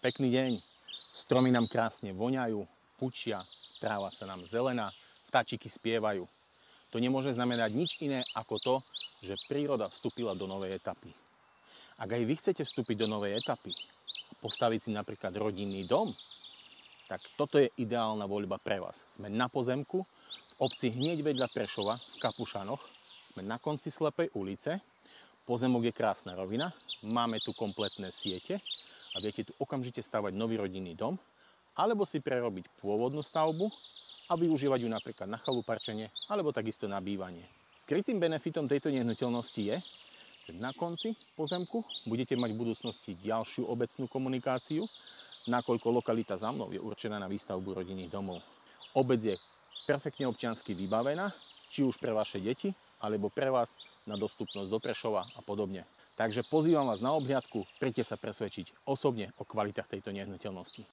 Pekný deň. Stromy nám krásne voňajú, pučia, tráva sa nám zelená, vtáčiky spievajú. To nemôže znamenať nič iné ako to, že príroda vstúpila do novej etapy. Ak aj vy chcete vstúpiť do novej etapy a postaviť si napríklad rodinný dom, tak toto je ideálna voľba pre vás. Sme na pozemku, v obci hneď vedľa Prešova, v Kapušanoch. Sme na konci slepej ulice. Pozemok je krásna rovina, máme tu kompletné siete a viete tu okamžite stavať nový rodinný dom, alebo si prerobiť pôvodnú stavbu a využívať ju napríklad na chaluparčenie, alebo takisto na bývanie. Skrytým benefitom tejto nehnuteľnosti je, že na konci pozemku budete mať v budúcnosti ďalšiu obecnú komunikáciu, nakoľko lokalita za mnou je určená na výstavbu rodinných domov. Obec je perfektne občiansky vybavená, či už pre vaše deti, alebo pre vás na dostupnosť do Prešova a podobne. Takže pozývam vás na obhliadku, príďte sa presvedčiť osobne o kvalitách tejto nehnuteľnosti.